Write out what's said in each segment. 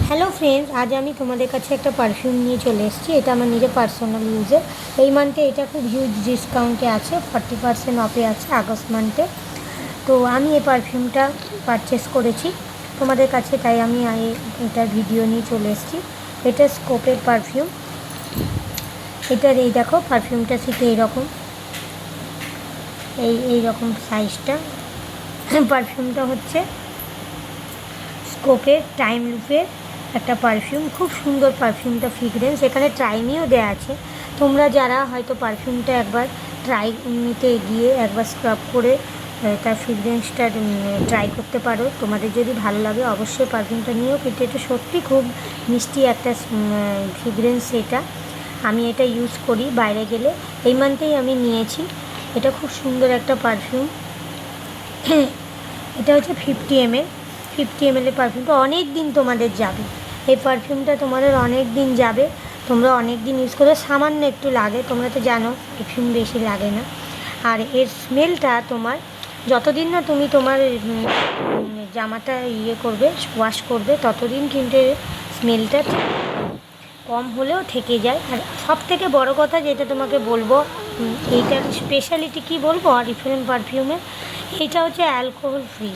Hello friends, আজ আমি তোমাদের কাছে একটা পারফিউম নিয়ে চলে এসেছি। এটা আমার নিজের পার্সোনাল ইউজের। এই মান্থে এটা খুব হিউজ ডিসকাউন্টে আছে, 40% অফে আছে আগস্ট মান্থে। তো আমি এই পারফিউমটা পারচেস করেছি তোমাদের কাছে, তাই আমি এটার ভিডিও নিয়ে চলে এসেছি। এটা স্কোপের পারফিউম। এটার এই দেখো পারফিউমটা ঠিক এইরকম, এইরকম সাইজটা। পারফিউমটা হচ্ছে স্কোপের টাইম লুপের একটা পারফিউম। খুব সুন্দর পারফিউমটা, ফ্রিগ্রেন্স এখানে ট্রাইমিও দেওয়া আছে। তোমরা যারা হয়তো পারফিউমটা একবার ট্রাই নিতে গিয়ে একবার স্ক্রাব করে তার ফ্রিগ্রেন্সটা ট্রাই করতে পারো। তোমাদের যদি ভালো লাগে অবশ্যই পারফিউমটা নিও, কিন্তু এটা সত্যি খুব মিষ্টি একটা ফ্রিগ্রেন্স। এটা আমি এটা ইউজ করি বাইরে গেলে, এই মান্থেই আমি নিয়েছি। এটা খুব সুন্দর একটা পারফিউম। এটা হচ্ছে 50 ml পারফিউমটা অনেক দিন তোমাদের যাবে। এই পারফিউমটা তোমাদের অনেক দিন যাবে, তোমরা অনেক দিন ইউজ করবে। সামান্য একটু লাগে, তোমরা তো জানো পারফিউম বেশি লাগে না। আর এর স্মেলটা তোমার যতদিন না তুমি তোমার জামাটা করবে, ওয়াশ করবে, ততদিন কিন্তু স্মেলটা কম হলেও থেকে যায়। আর সব থেকে বড়ো কথা যেটা তোমাকে বলবো, এইটার স্পেশালিটি কী বলবো অরিফ্লেম পারফিউমের, এইটা হচ্ছে অ্যালকোহল ফ্রি।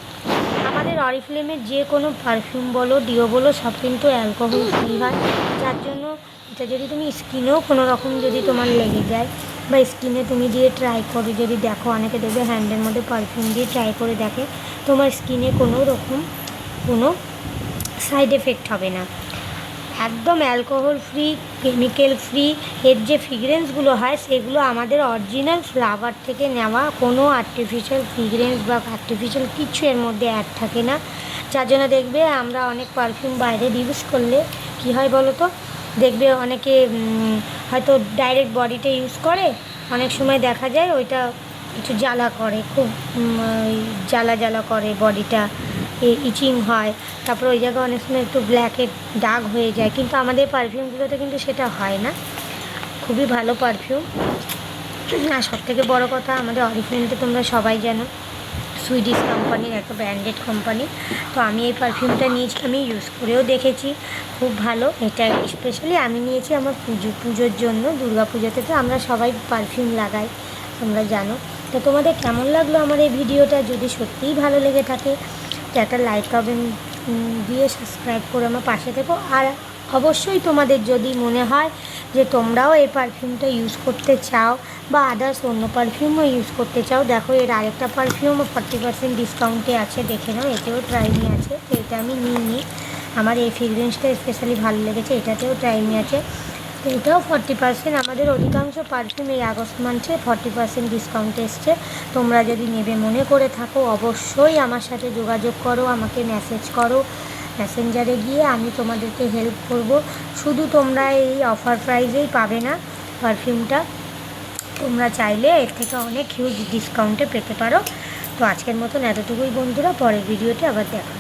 আমাদের অরিফ্লেমের যে কোনো পারফিউম বলো, ডিও বলো, সব কিন্তু অ্যালকোহল ফ্রি হয়। যার জন্য এটা যদি তুমি স্কিনেও কোনো রকম যদি তোমার লেগে যায়, বা স্কিনে তুমি দিয়ে ট্রাই করে যদি দেখো, অনেকে দেখবে হ্যান্ডের মধ্যে পারফিউম দিয়ে ট্রাই করে দেখে, তোমার স্কিনে কোনো রকম কোনো সাইড এফেক্ট হবে না। একদম অ্যালকোহল ফ্রি, কেমিক্যাল ফ্রি। এর যে ফ্রিগ্রেন্সগুলো হয় সেগুলো আমাদের অরিজিনাল ফ্লাওয়ার থেকে নেওয়া, কোনো আর্টিফিশিয়াল ফ্রিগ্রেন্স বা আর্টিফিশিয়াল কিছু এর মধ্যে অ্যাড থাকে না। যার জন্য দেখবে আমরা অনেক পারফিউম বাইরে ইউজ করলে কী হয় বলো তো, দেখবে অনেকে হয়তো ডাইরেক্ট বডিতে ইউজ করে, অনেক সময় দেখা যায় ওইটা একটু জ্বালা করে, খুব জ্বালা করে বডিটা, ইচিং হয়, তারপর ওই জায়গায় অনেক সময় একটু ব্ল্যাকের দাগ হয়ে যায়। কিন্তু আমাদের পারফিউমগুলোতে কিন্তু সেটা হয় না। খুবই ভালো পারফিউম। আর সবথেকে বড়ো কথা, আমাদের অরিফ্লেমটা তোমরা সবাই জানো সুইডিশ কোম্পানির একটা ব্র্যান্ডেড কোম্পানি। তো আমি এই পারফিউমটা নিয়েছি, আমি ইউজ করেও দেখেছি, খুব ভালো। এটা স্পেশালি আমি নিয়েছি আমার পুজোর জন্য। দুর্গা পুজোতে তো আমরা সবাই পারফিউম লাগাই, তোমরা জানো। তো তোমাদের কেমন লাগলো আমার এই ভিডিওটা? যদি সত্যিই ভালো লেগে থাকে তো একটা লাইক কমেন্ট দিয়ে সাবস্ক্রাইব করে আমার পাশে থেকো। আর অবশ্যই তোমাদের যদি মনে হয় যে তোমরাও এই পারফিউমটা ইউজ করতে চাও, বা আদার্স অন্য পারফিউমও ইউজ করতে চাও, দেখো এর আরেকটা পারফিউমও 40% ডিসকাউন্টে আছে, দেখে নাও। এতেও ট্রাইমি আছে, তো এটা আমি নিইনি। আমার এই ফ্রিগ্রেন্সটা স্পেশালি ভালো লেগেছে, এটাতেও ট্রাইমি আছে। তো এটাও 40%। আমাদের অধিকাংশ পারফিউম এই আগস্ট মান্থে 40% ডিসকাউন্টে এসছে। তোমরা যদি নেবে মনে করে থাকো অবশ্যই আমার সাথে যোগাযোগ করো, আমাকে মেসেজ করো, মেসেঞ্জারে গিয়ে আমি তোমাদেরকে হেল্প করব। শুধু তোমরা এই অফার প্রাইসেই পাবে না পারফিউমটা, তোমরা চাইলে এর থেকে অনেক হিউজ ডিসকাউন্টে পেতে পারো। তো আজকের মতন এতটুকুই বন্ধুরা, পরের ভিডিওতে আবার দেখা।